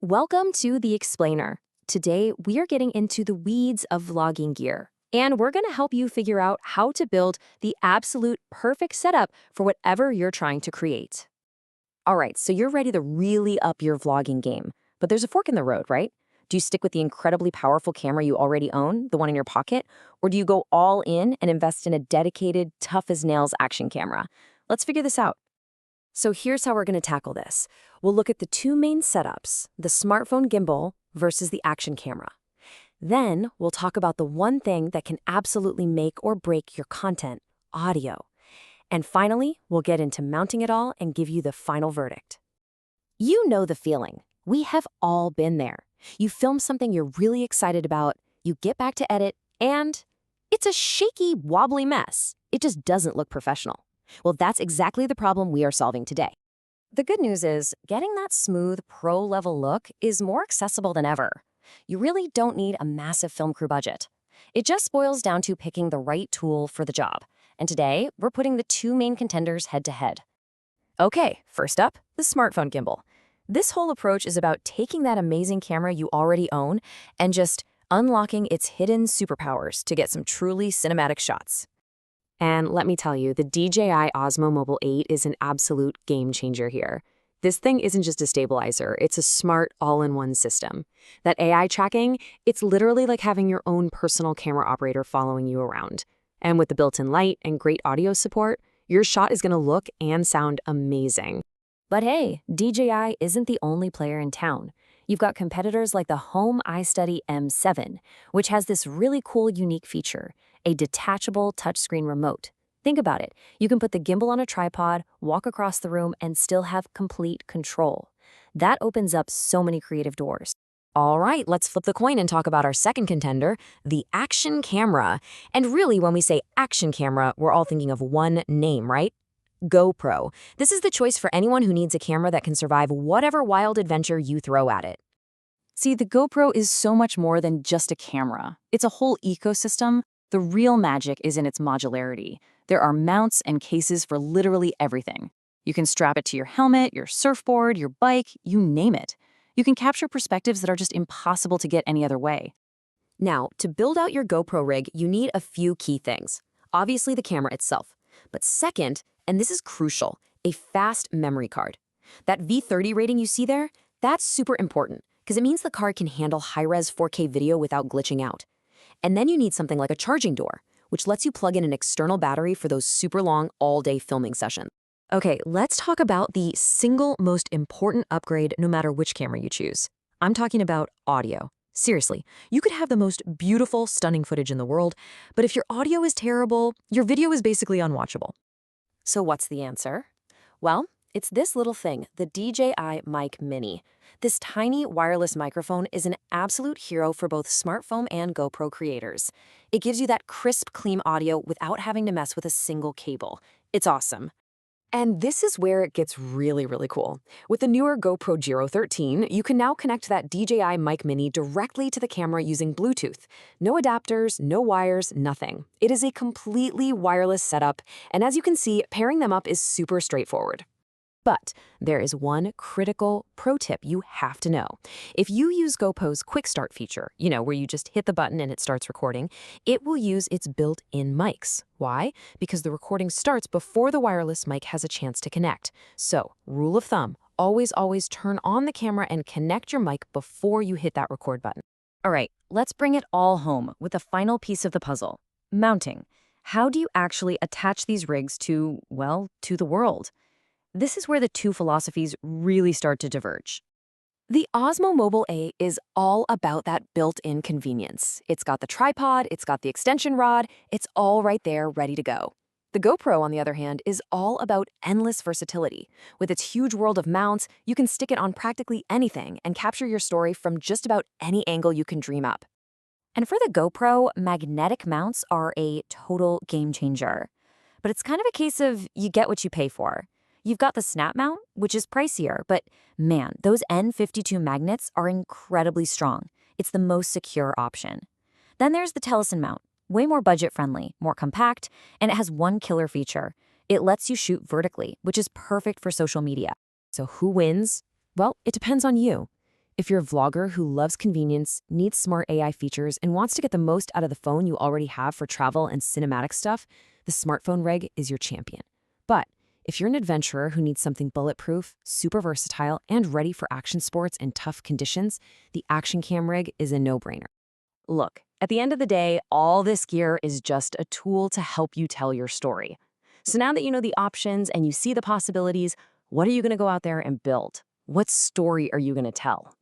Welcome to The Explainer. Today, we are getting into the weeds of vlogging gear, and we're going to help you figure out how to build the absolute perfect setup for whatever you're trying to create. All right, so you're ready to really up your vlogging game, but there's a fork in the road, right? Do you stick with the incredibly powerful camera you already own, the one in your pocket, or do you go all in and invest in a dedicated, tough-as-nails action camera? Let's figure this out. So here's how we're going to tackle this. We'll look at the two main setups, the smartphone gimbal versus the action camera. Then we'll talk about the one thing that can absolutely make or break your content, audio. And finally, we'll get into mounting it all and give you the final verdict. You know the feeling. We have all been there. You film something you're really excited about, you get back to edit, and it's a shaky, wobbly mess. It just doesn't look professional. Well, that's exactly the problem we are solving today. The good news is, getting that smooth, pro-level look is more accessible than ever. You really don't need a massive film crew budget. It just boils down to picking the right tool for the job. And today, we're putting the two main contenders head-to-head. Okay, first up, the smartphone gimbal. This whole approach is about taking that amazing camera you already own and just unlocking its hidden superpowers to get some truly cinematic shots. And let me tell you, the DJI Osmo Mobile 8 is an absolute game changer here. This thing isn't just a stabilizer, it's a smart all-in-one system. That AI tracking, it's literally like having your own personal camera operator following you around. And with the built-in light and great audio support, your shot is going to look and sound amazing. But hey, DJI isn't the only player in town. You've got competitors like the Home iStudy M7, which has this really cool, unique feature, a detachable touchscreen remote. Think about it. You can put the gimbal on a tripod, walk across the room, and still have complete control. That opens up so many creative doors. All right, let's flip the coin and talk about our second contender, the action camera. And really, when we say action camera, we're all thinking of one name, right? GoPro. This is the choice for anyone who needs a camera that can survive whatever wild adventure you throw at it. See, the GoPro is so much more than just a camera. It's a whole ecosystem. The real magic is in its modularity. There are mounts and cases for literally everything. You can strap it to your helmet, your surfboard, your bike, you name it. You can capture perspectives that are just impossible to get any other way. Now, to build out your GoPro rig, you need a few key things. Obviously, the camera itself. But second, and this is crucial, a fast memory card. That V30 rating you see there, that's super important because it means the card can handle high-res 4K video without glitching out. And then you need something like a charging door, which lets you plug in an external battery for those super long all-day filming sessions. Okay, let's talk about the single most important upgrade no matter which camera you choose. I'm talking about audio. Seriously, you could have the most beautiful, stunning footage in the world, but if your audio is terrible, your video is basically unwatchable. So what's the answer? Well, it's this little thing, the DJI Mic Mini. This tiny wireless microphone is an absolute hero for both smartphone and GoPro creators. It gives you that crisp, clean audio without having to mess with a single cable. It's awesome. And this is where it gets really, really cool. With the newer GoPro Giro 13, you can now connect that DJI Mic Mini directly to the camera using Bluetooth. No adapters, no wires, nothing. It is a completely wireless setup, and as you can see, pairing them up is super straightforward. But there is one critical pro tip you have to know. If you use GoPro's Quick Start feature, where you just hit the button and it starts recording, it will use its built-in mics. Why? Because the recording starts before the wireless mic has a chance to connect. So, rule of thumb, always turn on the camera and connect your mic before you hit that record button. All right, let's bring it all home with the final piece of the puzzle, mounting. How do you actually attach these rigs to the world? This is where the two philosophies really start to diverge. The Osmo Mobile 8 is all about that built-in convenience. It's got the tripod, it's got the extension rod, it's all right there ready to go. The GoPro, on the other hand, is all about endless versatility. With its huge world of mounts, you can stick it on practically anything and capture your story from just about any angle you can dream up. And for the GoPro, magnetic mounts are a total game changer. But it's kind of a case of you get what you pay for. You've got the snap mount, which is pricier, but man, those N52 magnets are incredibly strong. It's the most secure option. Then there's the Tellison mount, way more budget-friendly, more compact, and it has one killer feature. It lets you shoot vertically, which is perfect for social media. So who wins? Well, it depends on you. If you're a vlogger who loves convenience, needs smart AI features, and wants to get the most out of the phone you already have for travel and cinematic stuff, the smartphone Reg is your champion. But if you're an adventurer who needs something bulletproof, super versatile, and ready for action sports and tough conditions, the Action Cam Rig is a no-brainer. Look, at the end of the day, all this gear is just a tool to help you tell your story. So now that you know the options and you see the possibilities, what are you going to go out there and build? What story are you going to tell?